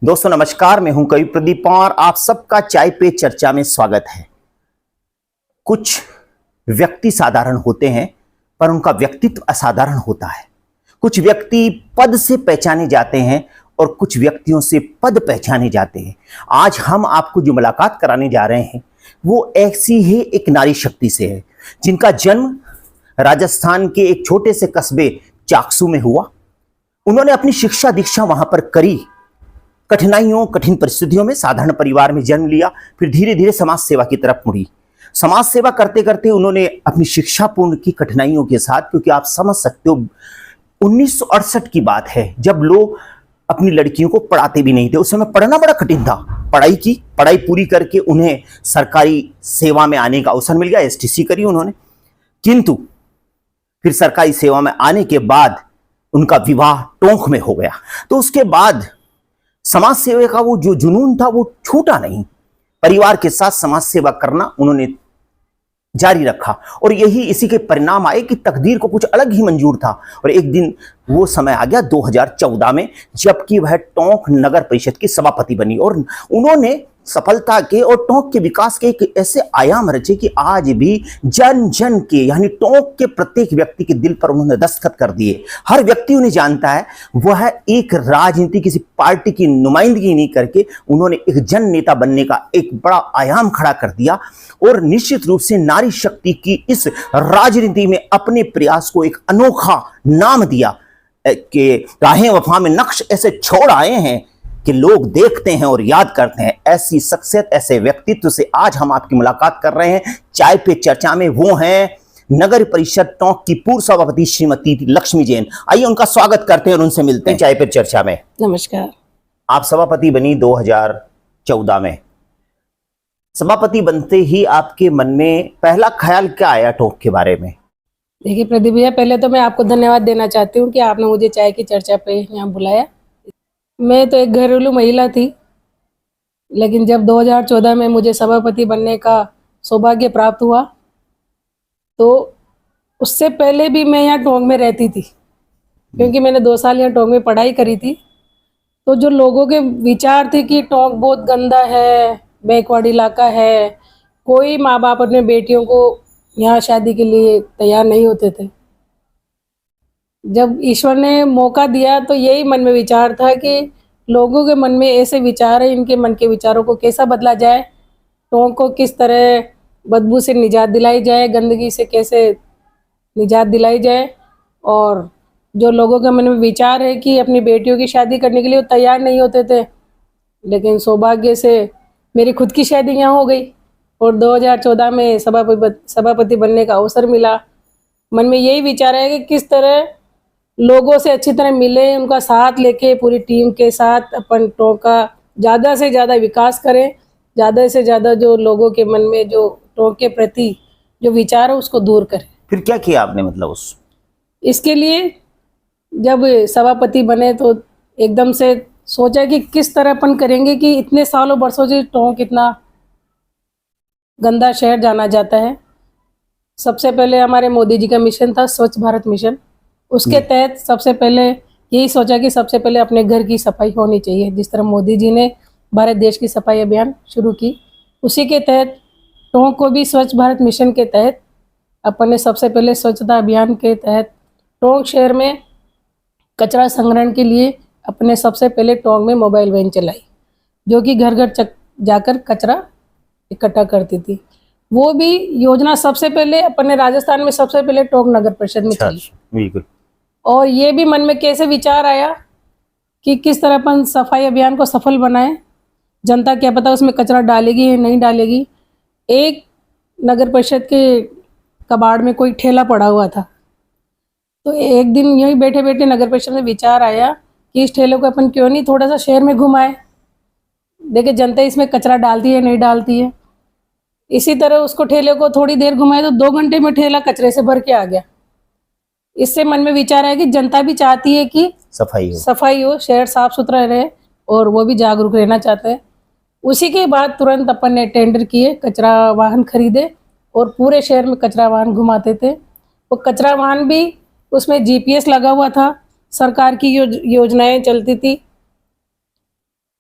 दोस्तों नमस्कार, मैं हूं कवि प्रदीप और आप सबका चाय पे चर्चा में स्वागत है। कुछ व्यक्ति साधारण होते हैं पर उनका व्यक्तित्व असाधारण होता है। कुछ व्यक्ति पद से पहचाने जाते हैं और कुछ व्यक्तियों से पद पहचाने जाते हैं। आज हम आपको जो मुलाकात कराने जा रहे हैं वो ऐसी ही एक नारी शक्ति से है जिनका जन्म राजस्थान के एक छोटे से कस्बे चाकसू में हुआ। उन्होंने अपनी शिक्षा दीक्षा वहां पर करी। कठिन परिस्थितियों में साधारण परिवार में जन्म लिया, फिर धीरे धीरे समाज सेवा की तरफ मुड़ी। समाज सेवा करते करते उन्होंने अपनी शिक्षा पूर्ण की कठिनाइयों के साथ, क्योंकि आप समझ सकते हो 1968 की बात है जब लोग अपनी लड़कियों को पढ़ाते भी नहीं थे। उस समय पढ़ना बड़ा कठिन था। पढ़ाई पूरी करके उन्हें सरकारी सेवा में आने का अवसर मिल गया। एसटीसी करी उन्होंने, किंतु फिर सरकारी सेवा में आने के बाद उनका विवाह टोंक में हो गया। तो उसके बाद समाज सेवा का वो जो जुनून था वो छूटा नहीं। परिवार के साथ समाज सेवा करना उन्होंने जारी रखा और इसी के परिणाम आए कि तकदीर को कुछ अलग ही मंजूर था। और एक दिन वो समय आ गया 2014 में, जबकि वह टोंक नगर परिषद की सभापति बनी और उन्होंने सफलता के और टोंक के विकास के एक ऐसे आयाम रचे कि आज भी जन जन के यानी टोंक के प्रत्येक व्यक्ति के दिल पर उन्होंने दस्तखत कर दिए। हर व्यक्ति उन्हें जानता है। वह एक राजनीति किसी पार्टी की नुमाइंदगी नहीं करके उन्होंने एक जन नेता बनने का एक बड़ा आयाम खड़ा कर दिया और निश्चित रूप से नारी शक्ति की इस राजनीति में अपने प्रयास को एक अनोखा नाम दिया कि राहें वफा में नक्श ऐसे छोड़ आए हैं कि लोग देखते हैं और याद करते हैं। ऐसी शख्सियत, ऐसे व्यक्तित्व से आज हम आपकी मुलाकात कर रहे हैं चाय पे चर्चा में। वो हैं नगर परिषद टोंक की पूर्व सभापति श्रीमती लक्ष्मी जैन। आइए उनका स्वागत करते हैं और उनसे मिलते हैं चाय पे चर्चा में। नमस्कार। आप सभापति बनी 2014 में। सभापति बनते ही आपके मन में पहला ख्याल क्या आया टोंक के बारे में? देखिए प्रदीप भैया, पहले तो मैं आपको धन्यवाद देना चाहती हूँ कि आपने मुझे चाय की चर्चा पे यहाँ बुलाया। मैं तो एक घरेलू महिला थी, लेकिन जब 2014 में मुझे सभापति बनने का सौभाग्य प्राप्त हुआ तो उससे पहले भी मैं यहाँ टोंक में रहती थी, क्योंकि मैंने 2 साल यहाँ टोंक में पढ़ाई करी थी। तो जो लोगों के विचार थे कि टोंक बहुत गंदा है, बैकवर्ड इलाका है, कोई माँ बाप अपने बेटियों को यहाँ शादी के लिए तैयार नहीं होते थे। जब ईश्वर ने मौका दिया तो यही मन में विचार था कि लोगों के मन में ऐसे विचार है, इनके मन के विचारों को कैसा बदला जाए, टोंक को किस तरह बदबू से निजात दिलाई जाए, गंदगी से कैसे निजात दिलाई जाए। और जो लोगों के मन में विचार है कि अपनी बेटियों की शादी करने के लिए वो तैयार नहीं होते थे, लेकिन सौभाग्य से मेरी खुद की शादी यहाँ हो गई और 2014 में सभापति बनने का अवसर मिला। मन में यही विचार है कि किस तरह लोगों से अच्छी तरह मिले, उनका साथ लेके पूरी टीम के साथ अपन टोंक का ज़्यादा से ज़्यादा विकास करें, ज़्यादा से ज़्यादा जो लोगों के मन में जो टोंक के प्रति जो विचार है उसको दूर करें। फिर क्या किया आपने? मतलब इसके लिए जब सभापति बने तो एकदम से सोचा कि किस तरह अपन करेंगे कि इतने सालों बरसों से टोंक इतना गंदा शहर जाना जाता है। सबसे पहले हमारे मोदी जी का मिशन था स्वच्छ भारत मिशन। उसके तहत सबसे पहले यही सोचा कि सबसे पहले अपने घर की सफाई होनी चाहिए। जिस तरह मोदी जी ने भारत देश की सफाई अभियान शुरू की, उसी के तहत टोंक को भी स्वच्छ भारत मिशन के तहत अपन ने सबसे पहले स्वच्छता अभियान के तहत टोंक शहर में कचरा संग्रहण के लिए अपने सबसे पहले टोंक में मोबाइल वैन चलाई, जो कि घर घर जाकर कचरा इकट्ठा करती थी। वो भी योजना सबसे पहले अपन ने राजस्थान में सबसे पहले टोंक नगर परिषद में चली। बिल्कुल। और ये भी मन में कैसे विचार आया कि किस तरह अपन सफाई अभियान को सफल बनाएं। जनता क्या पता उसमें कचरा डालेगी या नहीं डालेगी। एक नगर परिषद के कबाड़ में कोई ठेला पड़ा हुआ था, तो एक दिन यही बैठे बैठे नगर परिषद में विचार आया कि इस ठेले को अपन क्यों नहीं थोड़ा सा शहर में घुमाए, देखे जनता इसमें कचरा डालती है नहीं डालती है। इसी तरह उसको ठेले को थोड़ी देर घुमाए तो 2 घंटे में ठेला कचरे से भर के आ गया। इससे मन में विचार आया कि जनता भी चाहती है कि सफाई हो, शहर साफ सुथरा रहे और वो भी जागरूक रहना चाहते हैं। उसी के बाद तुरंत अपन ने टेंडर किए, कचरा वाहन खरीदे और पूरे शहर में कचरा वाहन घुमाते थे। वो कचरा वाहन भी उसमें जीपीएस लगा हुआ था, सरकार की योजनाएं चलती थी।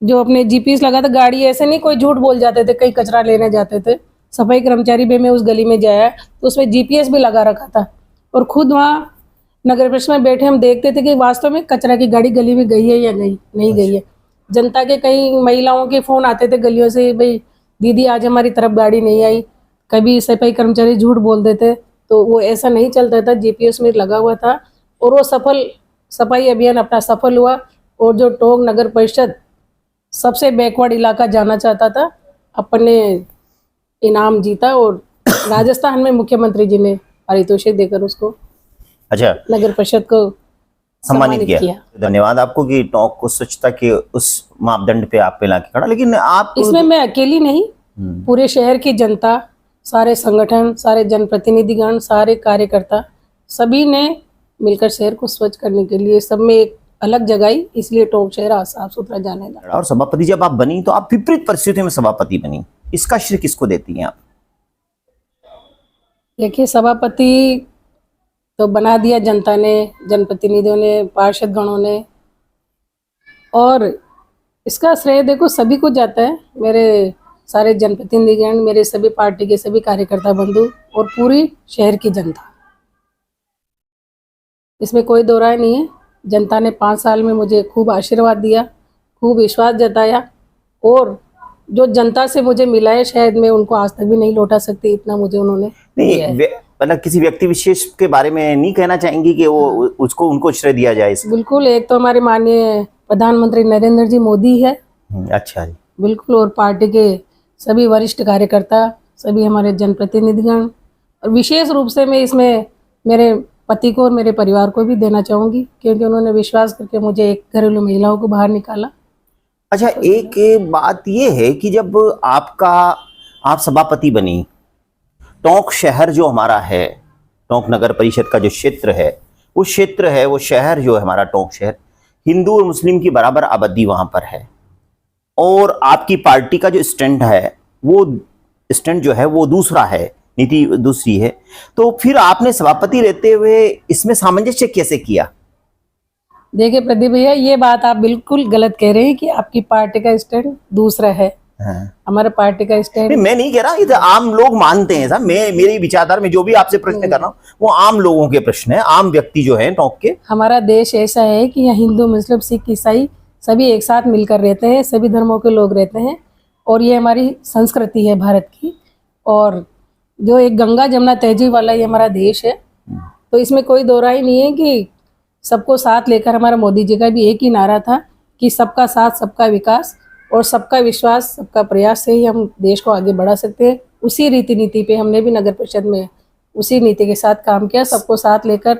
जो अपने जीपीएस लगा था गाड़ी, ऐसे नहीं कोई झूठ बोल जाते थे, कहीं कचरा लेने जाते थे, सफाई कर्मचारी भी मैं उस गली में जाया तो उसमें जीपीएस भी लगा रखा था, और खुद वहाँ नगर परिषद में बैठे हम देखते थे कि वास्तव में कचरा की गाड़ी गली में गई है या नहीं गई है। जनता के कई महिलाओं के फोन आते थे गलियों से, भाई दीदी आज हमारी तरफ गाड़ी नहीं आई। कभी सफाई कर्मचारी झूठ बोल देते, तो वो ऐसा नहीं चलता था, जीपीएस में लगा हुआ था, और वो सफाई अभियान अपना सफल हुआ। और जो टोंक नगर परिषद सबसे बैकवर्ड इलाका जाना चाहता था, अपने इनाम जीता, और राजस्थान में मुख्यमंत्री जी ने पारितोषिक देकर उसको अच्छा, नगर परिषद को सम्मानित किया। धन्यवाद आपको कि टोंक को स्वच्छता के उस मापदंड पे आप पे लाके खड़ा। लेकिन आप इसमें मैं अकेली नहीं, पूरे शहर की जनता, सारे संगठन, सारे जनप्रतिनिधिगण, सारे कार्यकर्ता, सभी ने मिलकर शहर को स्वच्छ करने के लिए सब में एक अलग जगाई, इसलिए टोंक शहर आज साफ सुथरा जाने लगा। और सभापति जब आप बनी तो आप विपरीत परिस्थितियों में सभापति बनी, इसका श्रेय किसको देती हैं आप? देखिए, सभापति तो बना दिया जनता ने, जनप्रतिनिधियों ने, पार्षद गणों ने, और इसका श्रेय देखो सभी को जाता है, मेरे सारे जनप्रतिनिधिगण, मेरे सभी पार्टी के सभी कार्यकर्ता बंधु और पूरी शहर की जनता। इसमें कोई दो राय नहीं है। जनता ने 5 साल में मुझे खूब आशीर्वाद दिया, खूब विश्वास जताया, और जो जनता से मुझे मिला है शायद मैं उनको आज तक भी नहीं लौटा सकती, इतना मुझे उन्होंने दिया है। मतलब किसी व्यक्ति विशेष के बारे में नहीं कहना चाहेंगी कि वो उसको उनको श्रेय दिया जाए? बिल्कुल, एक तो हमारे माननीय प्रधानमंत्री नरेंद्र जी मोदी है। अच्छा जी। बिल्कुल, और पार्टी के सभी वरिष्ठ कार्यकर्ता, सभी हमारे जनप्रतिनिधिगण, और विशेष रूप से मैं इसमें मेरे पति को और मेरे परिवार को भी देना चाहूँगी, क्योंकि उन्होंने विश्वास करके मुझे एक घरेलू महिलाओं को बाहर निकाला। अच्छा, एक बात ये है कि जब आप सभापति बनी, टोंक शहर जो हमारा है, टोंक नगर परिषद का जो क्षेत्र है, वो शहर जो है हमारा टोंक शहर, हिंदू और मुस्लिम की बराबर आबादी वहां पर है, और आपकी पार्टी का जो स्टैंड है, वो स्टैंड जो है वो दूसरा है, नीति दूसरी है। तो फिर आपने सभापति रहते हुए इसमें सामंजस्य कैसे किया? देखिए प्रदीप भैया, ये बात आप बिल्कुल गलत कह रहे हैं कि आपकी पार्टी का स्टैंड दूसरा है। हाँ। हमारा पार्टी का स्टैंड, मैं नहीं कह रहा, ये तो आम लोग मानते हैं साहब। मेरी विचारधारा में जो भी आपसे प्रश्न कर रहा हूँ वो आम लोगों के प्रश्न है, आम व्यक्ति जो है टोंक के। हमारा देश ऐसा है कि यहाँ हिंदू, मुस्लिम, सिख, ईसाई सभी एक साथ मिलकर रहते हैं, सभी धर्मों के लोग रहते हैं, और ये हमारी संस्कृति है भारत की। और जो एक गंगा जमुना तहजीब वाला ये हमारा देश है, तो इसमें कोई दो राय नहीं है कि सबको साथ लेकर, हमारा मोदी जी का भी एक ही नारा था कि सबका साथ, सबका विकास और सबका विश्वास, सबका प्रयास से ही हम देश को आगे बढ़ा सकते हैं। उसी रीति नीति पे हमने भी नगर परिषद में उसी नीति के साथ काम किया, सबको साथ लेकर,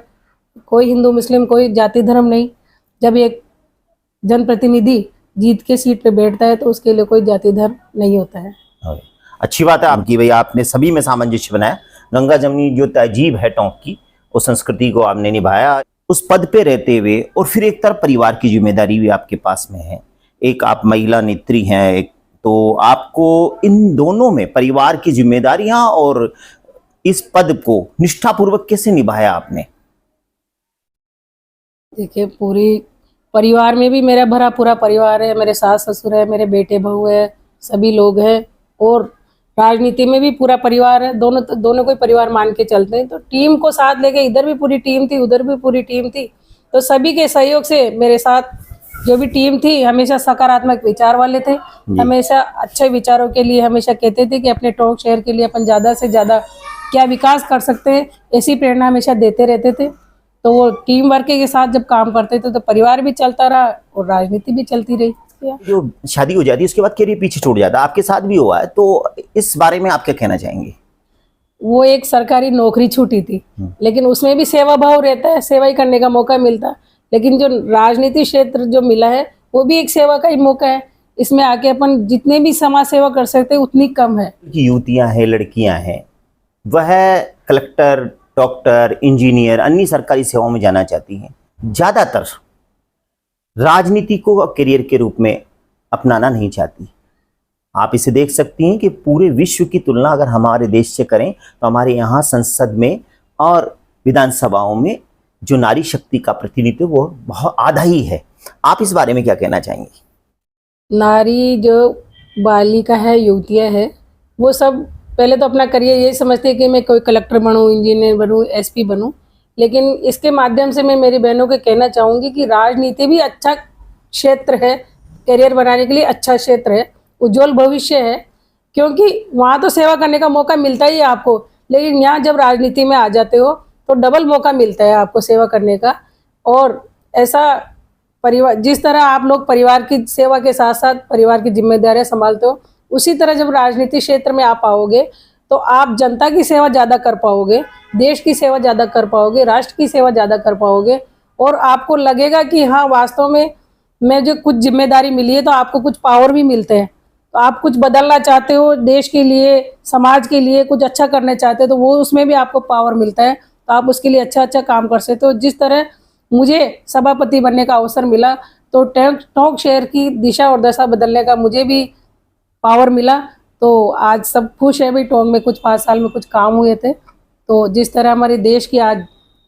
कोई हिंदू मुस्लिम, कोई जाति धर्म नहीं। जब एक जनप्रतिनिधि जीत के सीट पे बैठता है तो उसके लिए कोई जाति धर्म नहीं होता है। अच्छी बात है आपकी, भाई आपने सभी में सामंजस्य बनाया। गंगा जमुनी जो तहजीब है टोंक की, उस संस्कृति को आपने निभाया उस पद पे रहते हुए, और फिर एक तरफ परिवार की जिम्मेदारी भी आपके पास में है, एक आप महिला नेत्री हैं, एक तो आपको इन दोनों में परिवार की जिम्मेदारियां और इस पद को निष्ठापूर्वक कैसे निभाया आपने? देखिए, पूरी परिवार में भी मेरा भरा पूरा परिवार है, मेरे सास ससुर है, मेरे बेटे बहू है, सभी लोग हैं, और राजनीति में भी पूरा परिवार है, दोनों को परिवार मान के चलते हैं। तो टीम को साथ लेके, इधर भी पूरी टीम थी, उधर भी पूरी टीम थी, तो सभी के सहयोग से मेरे साथ जो भी टीम थी हमेशा सकारात्मक विचार वाले थे, हमेशा अच्छे विचारों के लिए हमेशा कहते थे कि अपने टोंक शहर के लिए अपन ज़्यादा से ज़्यादा क्या विकास कर सकते हैं, ऐसी प्रेरणा हमेशा देते रहते थे। तो वो टीम वर्क के साथ जब काम करते थे तो परिवार भी चलता रहा और राजनीति भी चलती रही। जो शादी हो जाती है उसके बाद करियर पीछे छूट जाता है, आपके साथ भी हुआ है, तो इस बारे में आप क्या कहना चाहेंगे? वो एक सरकारी नौकरी छूटी थी, लेकिन उसमें भी सेवा भाव रहता है, सेवा ही करने का मौका मिलता है। लेकिन जो राजनीति क्षेत्र जो मिला है वो भी एक सेवा का ही मौका है, इसमें आके अपन जितने भी समाज सेवा कर सकते हैं उतनी कम है। युवतियां हैं, लड़कियां हैं, वह कलेक्टर, डॉक्टर, इंजीनियर, अन्य सरकारी सेवाओं में जाना चाहती हैं, ज्यादातर राजनीति को करियर के रूप में अपनाना नहीं चाहती। आप इसे देख सकती हैं कि पूरे विश्व की तुलना अगर हमारे देश से करें तो हमारे यहाँ संसद में और विधानसभाओं में जो नारी शक्ति का प्रतिनिधित्व वो बहुत आधा ही है। आप इस बारे में क्या कहना चाहेंगे? नारी जो बालिका है, युवतियाँ है, वो सब पहले तो अपना करियर यही समझती है कि मैं कोई कलेक्टर बनूं, इंजीनियर बनूं, एसपी बनूं। लेकिन इसके माध्यम से मैं मेरी बहनों को कहना चाहूँगी कि राजनीति भी अच्छा क्षेत्र है, करियर बनाने के लिए अच्छा क्षेत्र है, उज्जवल भविष्य है। क्योंकि वहाँ तो सेवा करने का मौका मिलता ही है आपको, लेकिन यहाँ जब राजनीति में आ जाते हो तो डबल मौका मिलता है आपको सेवा करने का। और ऐसा परिवार, जिस तरह आप लोग परिवार की सेवा के साथ साथ परिवार की जिम्मेदारियां संभालते हो, उसी तरह जब राजनीति क्षेत्र में आप आओगे तो आप जनता की सेवा ज़्यादा कर पाओगे, देश की सेवा ज़्यादा कर पाओगे, राष्ट्र की सेवा ज़्यादा कर पाओगे। और आपको लगेगा कि हाँ, वास्तव में मैं जो कुछ जिम्मेदारी मिली है तो आपको कुछ पावर भी मिलते हैं। तो आप कुछ बदलना चाहते हो, देश के लिए, समाज के लिए कुछ अच्छा करना चाहते हो, तो वो उसमें भी आपको पावर मिलता है, तो आप उसके लिए अच्छा अच्छा काम कर सकते हो। जिस तरह मुझे सभापति बनने का अवसर मिला तो टोंक शहर की दिशा और दशा बदलने का मुझे भी पावर मिला। तो आज सब खुश है भाई, टोंक में कुछ 5 साल में कुछ काम हुए थे। तो जिस तरह हमारे देश की आज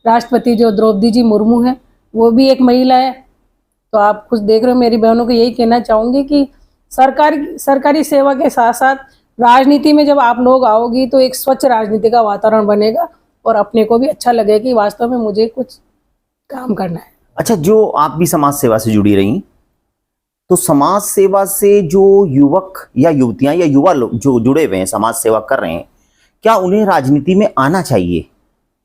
राष्ट्रपति जो द्रौपदी जी मुर्मू हैं, वो भी एक महिला है। तो आप कुछ देख रहे हो, मेरी बहनों को यही कहना चाहूँगी कि सरकारी सेवा के साथ साथ राजनीति में जब आप लोग आओगी तो एक स्वच्छ राजनीति का वातावरण बनेगा और अपने को भी अच्छा लगेगा कि वास्तव में मुझे कुछ काम करना है। अच्छा, जो आप भी समाज सेवा से जुड़ी रही, तो समाज सेवा से जो युवक या युवतियां या युवा लोग जो जुड़े हुए हैं, समाज सेवा कर रहे हैं, क्या उन्हें राजनीति में आना चाहिए?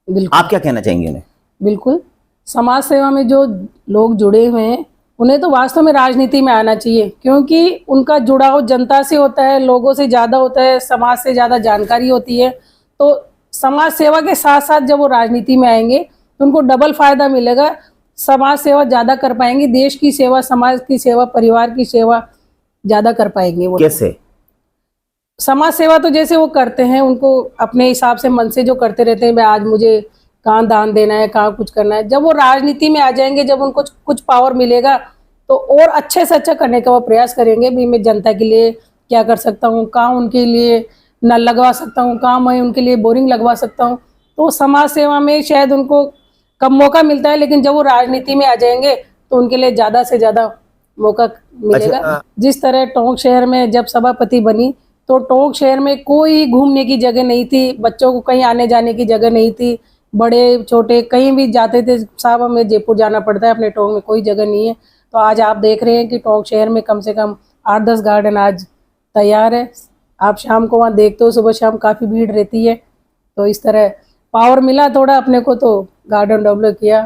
बिल्कुल, आप क्या कहना चाहेंगे उन्हें? बिल्कुल। समाज सेवा में जो लोग जुड़े हुए हैं उन्हें तो वास्तव में राजनीति में आना चाहिए, क्योंकि उनका जुड़ाव जनता से होता है, लोगों से ज़्यादा होता है, समाज से ज़्यादा जानकारी होती है। तो समाज सेवा के साथ साथ जब वो राजनीति में आएंगे तो उनको डबल फायदा मिलेगा, समाज सेवा ज़्यादा कर पाएंगे, देश की सेवा, समाज की सेवा, परिवार की सेवा ज़्यादा कर पाएंगे वो। कैसे? समाज सेवा तो जैसे वो करते हैं, उनको अपने हिसाब से मन से जो करते रहते हैं, भाई आज मुझे कहाँ दान देना है, कहाँ कुछ करना है। जब वो राजनीति में आ जाएंगे, जब उनको कुछ पावर मिलेगा तो और अच्छे से अच्छा करने का वो प्रयास करेंगे। भी मैं जनता के लिए क्या कर सकता हूँ, कहाँ उनके लिए नल लगवा सकता हूँ, कहाँ मैं उनके लिए बोरिंग लगवा सकता हूँ। तो समाज सेवा में शायद उनको कम मौका मिलता है, लेकिन जब वो राजनीति में आ जाएंगे तो उनके लिए ज़्यादा से ज़्यादा मौका मिलेगा। जिस तरह टोंक शहर में जब सभापति बनी तो टोंक शहर में कोई घूमने की जगह नहीं थी, बच्चों को कहीं आने जाने की जगह नहीं थी, बड़े छोटे कहीं भी जाते थे, साहब हमें जयपुर जाना पड़ता है, अपने टोंक में कोई जगह नहीं है। तो आज आप देख रहे हैं कि टोंक शहर में कम से कम 8-10 गार्डन आज तैयार है। आप शाम को वहाँ देखते हो, सुबह शाम काफ़ी भीड़ रहती है। तो इस तरह पावर मिला थोड़ा अपने को, तो गार्डन डेवलप किया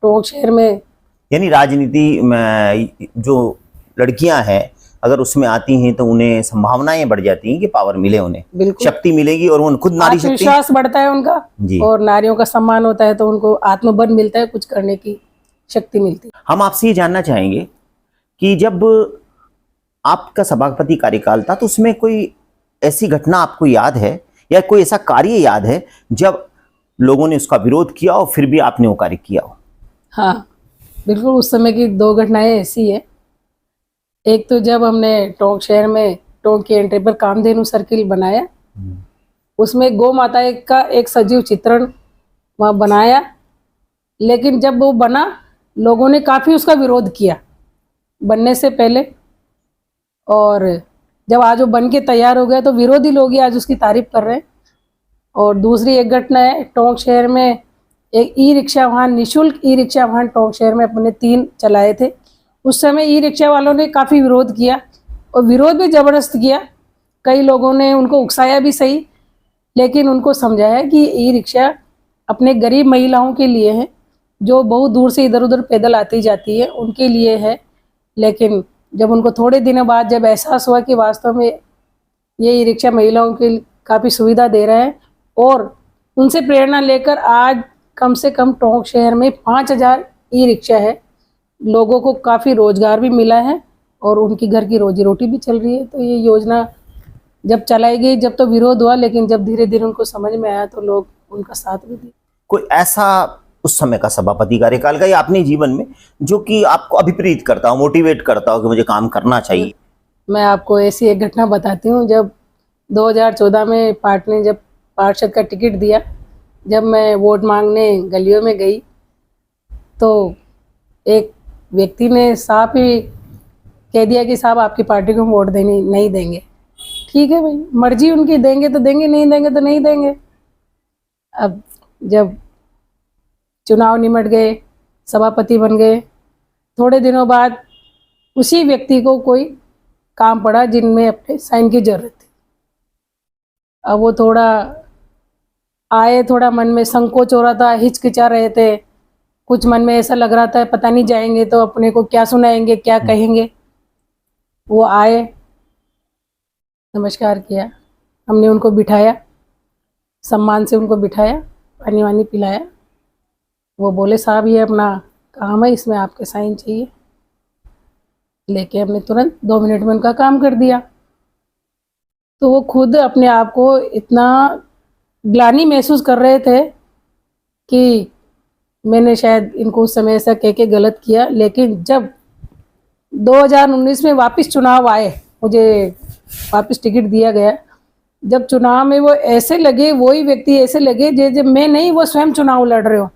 टोंक शहर में। यानी राजनीति में जो लड़कियां हैं, अगर उसमें आती हैं तो उन्हें संभावनाएं बढ़ जाती हैं कि पावर मिले, उन्हें बिल्कुल शक्ति मिलेगी और वो खुद नारी शक्ति, आत्मविश्वास बढ़ता है उनका जी। और नारियों का सम्मान होता है, तो उनको आत्मबल मिलता है, कुछ करने की शक्ति मिलती है। हम आपसे ये जानना चाहेंगे कि जब आपका सभापति कार्यकाल था तो उसमें कोई ऐसी घटना आपको याद है या कोई ऐसा कार्य याद है जब लोगों ने उसका विरोध किया और फिर भी आपने वो कार्य किया हो? हाँ बिल्कुल, उस समय की 2 घटनाएं ऐसी है। एक तो जब हमने टोंक शहर में टोंक की एंट्री पर कामधेनु सर्किल बनाया, उसमें गौ माता का एक सजीव चित्रण वहाँ बनाया, लेकिन जब वो बना लोगों ने काफ़ी उसका विरोध किया बनने से पहले, और जब आज वो बन के तैयार हो गया तो विरोधी लोग ही आज उसकी तारीफ कर रहे हैं। और दूसरी एक घटना है, टोंक शहर में एक ई रिक्शा वाहन, निःशुल्क ई रिक्शा वाहन टोंक शहर में अपने 3 चलाए थे। उस समय ई रिक्शा वालों ने काफ़ी विरोध किया और विरोध भी ज़बरदस्त किया, कई लोगों ने उनको उकसाया भी सही, लेकिन उनको समझाया कि ई रिक्शा अपने गरीब महिलाओं के लिए है, जो बहुत दूर से इधर उधर पैदल आती जाती है, उनके लिए है। लेकिन जब उनको थोड़े दिनों बाद जब एहसास हुआ कि वास्तव में ये ई रिक्शा महिलाओं के काफ़ी सुविधा दे रहा है, और उनसे प्रेरणा लेकर आज कम से कम टोंक शहर में 5000 ई रिक्शा है, लोगों को काफ़ी रोजगार भी मिला है और उनकी घर की रोजी रोटी भी चल रही है। तो ये योजना जब चलाई गई, जब तो विरोध हुआ, लेकिन जब धीरे धीरे उनको समझ में आया तो लोग उनका साथ भी दिए। कोई ऐसा उस समय का सभापति कार्यकाल का या अपने जीवन में जो कि आपको अभिप्रेरित करता हो, मोटिवेट करता हो कि मुझे काम करना चाहिए? मैं आपको ऐसी एक घटना बताती हूँ। जब 2014 में पार्टी ने जब पार्षद का टिकट दिया, जब मैं वोट मांगने गलियों में गई तो एक व्यक्ति ने साफ ही कह दिया कि साहब आपकी पार्टी को हम वोट देने नहीं देंगे। ठीक है भाई, मर्जी उनकी, देंगे तो देंगे, नहीं देंगे तो नहीं देंगे। अब जब चुनाव निमट गए, सभापति बन गए, थोड़े दिनों बाद उसी व्यक्ति को कोई काम पड़ा जिनमें अपने साइन की जरूरत थी। अब वो थोड़ा आए, थोड़ा मन में संकोच हो रहा था, हिचकिचा रहे थे, कुछ मन में ऐसा लग रहा था पता नहीं जाएंगे तो अपने को क्या सुनाएंगे, क्या कहेंगे। वो आए, नमस्कार किया, हमने उनको बिठाया, सम्मान से उनको बिठाया, पानी वानी पिलाया। वो बोले साहब ये अपना काम है, इसमें आपके साइन चाहिए। लेके हमने तुरंत 2 मिनट में उनका काम कर दिया। तो वो खुद अपने आप को इतना ग्लानि महसूस कर रहे थे कि मैंने शायद इनको उस समय ऐसा कह के गलत किया। लेकिन जब 2019 में वापस चुनाव आए, मुझे वापस टिकट दिया गया, जब चुनाव में वो ऐसे लगे, वही व्यक्ति ऐसे लगे जब मैं नहीं, वो स्वयं चुनाव लड़ रहे हो।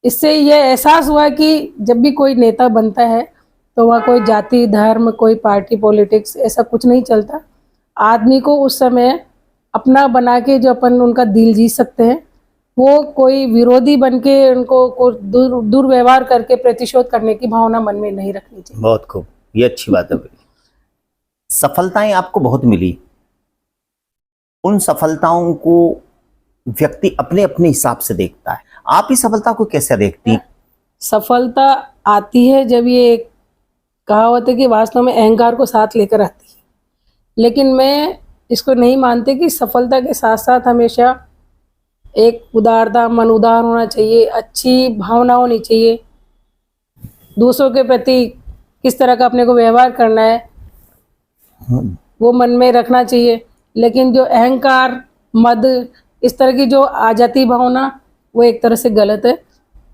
इससे यह एहसास हुआ कि जब भी कोई नेता बनता है तो वह कोई जाति, धर्म, कोई पार्टी, पॉलिटिक्स ऐसा कुछ नहीं चलता। आदमी को उस समय अपना बना के जो अपन उनका दिल जीत सकते हैं, वो कोई विरोधी बन के उनको दुर्व्यवहार करके प्रतिशोध करने की भावना मन में नहीं रखनी चाहिए। बहुत खूब, ये अच्छी बात है। सफलताएं आपको बहुत मिली, उन सफलताओं को व्यक्ति अपने अपने हिसाब से देखता है। आप इस सफलता को कैसे देखती हैं? सफलता आती है जब ये कहावत है कि वास्तव में अहंकार को साथ लेकर आती है। लेकिन मैं इसको नहीं मानती कि सफलता के साथ साथ हमेशा एक उदारता, मन उदार होना चाहिए, अच्छी भावना होनी चाहिए, दूसरों के प्रति किस तरह का अपने को व्यवहार करना है वो मन में रखना चाहिए। लेकिन जो अहंकार, मद, इस तरह की जो आ जाती भावना, वो एक तरह से गलत है,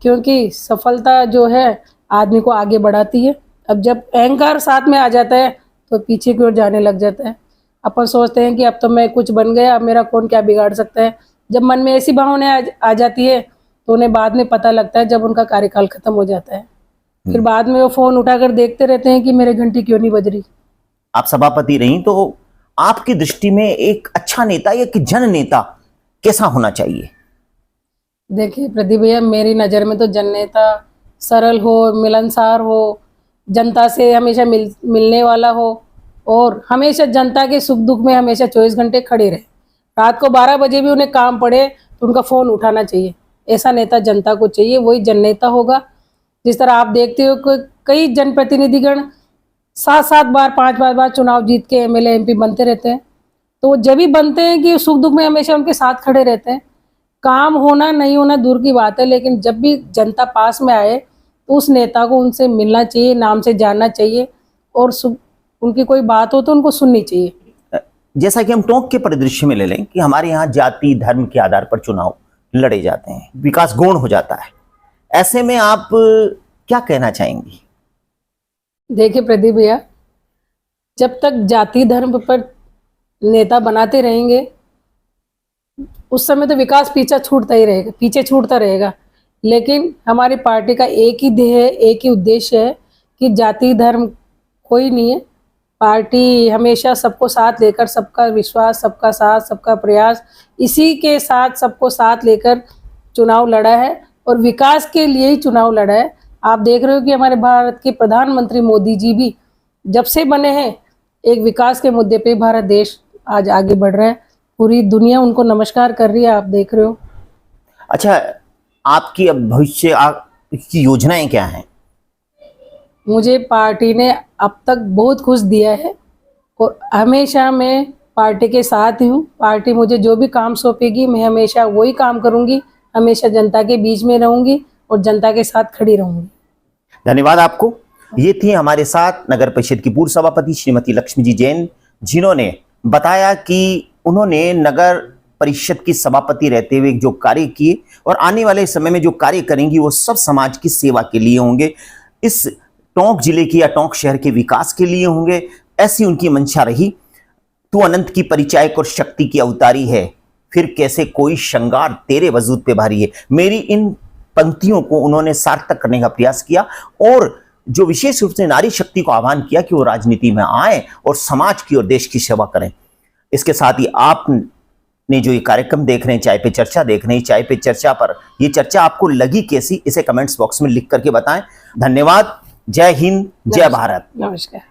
क्योंकि सफलता जो है आदमी को आगे बढ़ाती है। अब जब अहंकार साथ में आ जाता है तो पीछे की ओर जाने लग जाता है। अपन सोचते हैं कि अब तो मैं कुछ बन गया, अब मेरा कौन क्या बिगाड़ सकता है। जब मन में ऐसी भावना आ जाती है तो उन्हें बाद में पता लगता है, जब उनका कार्यकाल खत्म हो जाता है, फिर बाद में वो फोन उठाकर देखते रहते हैं कि मेरे घंटी क्यों नहीं बज रही। आप सभापति रही, तो आपकी दृष्टि में एक अच्छा नेता या एक जन नेता कैसा होना चाहिए? देखिए प्रदीप भैया, मेरी नज़र में तो जन नेता सरल हो, मिलनसार हो, जनता से हमेशा मिलने वाला हो और हमेशा जनता के सुख दुख में हमेशा 24 घंटे खड़े रहे। रात को 12 बजे भी उन्हें काम पड़े तो उनका फ़ोन उठाना चाहिए। ऐसा नेता जनता को चाहिए, वही जन नेता होगा। जिस तरह आप देखते हो कि कई जनप्रतिनिधिगण 7-7 बार, 5-5 बार चुनाव जीत के MLA MP बनते रहते हैं, तो वो जब भी बनते हैं कि सुख दुख में हमेशा उनके साथ खड़े रहते हैं। काम होना नहीं होना दूर की बात है, लेकिन जब भी जनता पास में आए तो उस नेता को उनसे मिलना चाहिए, नाम से जानना चाहिए और उनकी कोई बात हो तो उनको सुननी चाहिए। जैसा कि हम टोंक के परिदृश्य में ले लें कि हमारे यहाँ जाति धर्म के आधार पर चुनाव लड़े जाते हैं, विकास गौण हो जाता है, ऐसे में आप क्या कहना चाहेंगी? देखिए प्रदीप भैया, जब तक जाति धर्म पर नेता बनाते रहेंगे उस समय तो विकास पीछे छूटता रहेगा। लेकिन हमारी पार्टी का एक ही ध्येय है, एक ही उद्देश्य है कि जाति धर्म कोई नहीं है। पार्टी हमेशा सबको साथ लेकर, सबका विश्वास, सबका साथ, सबका प्रयास, इसी के साथ सबको साथ लेकर चुनाव लड़ा है और विकास के लिए ही चुनाव लड़ा है। आप देख रहे हो कि हमारे भारत के प्रधानमंत्री मोदी जी भी जब से बने हैं, एक विकास के मुद्दे पे भारत देश आज आगे बढ़ रहा है। पूरी दुनिया उनको नमस्कार कर रही है, आप देख रहे हो। अच्छा, आपकी अब भविष्य की योजनाएं क्या हैं? मुझे पार्टी ने अब तक बहुत खुश दिया है और हमेशा मैं पार्टी के साथ ही हूँ। पार्टी मुझे जो भी काम सौंपेगी मैं हमेशा वही काम करूँगी, हमेशा जनता के बीच में रहूँगी और जनता के साथ खड़ी रहूँगी। धन्यवाद आपको। ये थी हमारे साथ नगर परिषद की पूर्व सभापति श्रीमती लक्ष्मी जी जैन, जिन्होंने बताया कि उन्होंने नगर परिषद की सभापति रहते हुए जो कार्य किए और आने वाले समय में जो कार्य करेंगी वो सब समाज की सेवा के लिए होंगे, इस टोंक जिले की या टोंक शहर के विकास के लिए होंगे, ऐसी उनकी मंशा रही। तू अनंत की परिचायक और शक्ति की अवतारी है, फिर कैसे कोई श्रृंगार तेरे वजूद पे भारी है। मेरी इन पंक्तियों को उन्होंने सार्थक करने का प्रयास किया और जो विशेष रूप से नारी शक्ति को आह्वान किया कि वो राजनीति में आए और समाज की और देश की सेवा करें। इसके साथ ही आपने जो ये कार्यक्रम देख रहे हैं, चाय पे चर्चा देख रहे हैं, चाय पे चर्चा पर ये चर्चा आपको लगी कैसी, इसे कमेंट्स बॉक्स में लिख करके बताएं। धन्यवाद। जय हिंद, जय भारत। नमस्कार।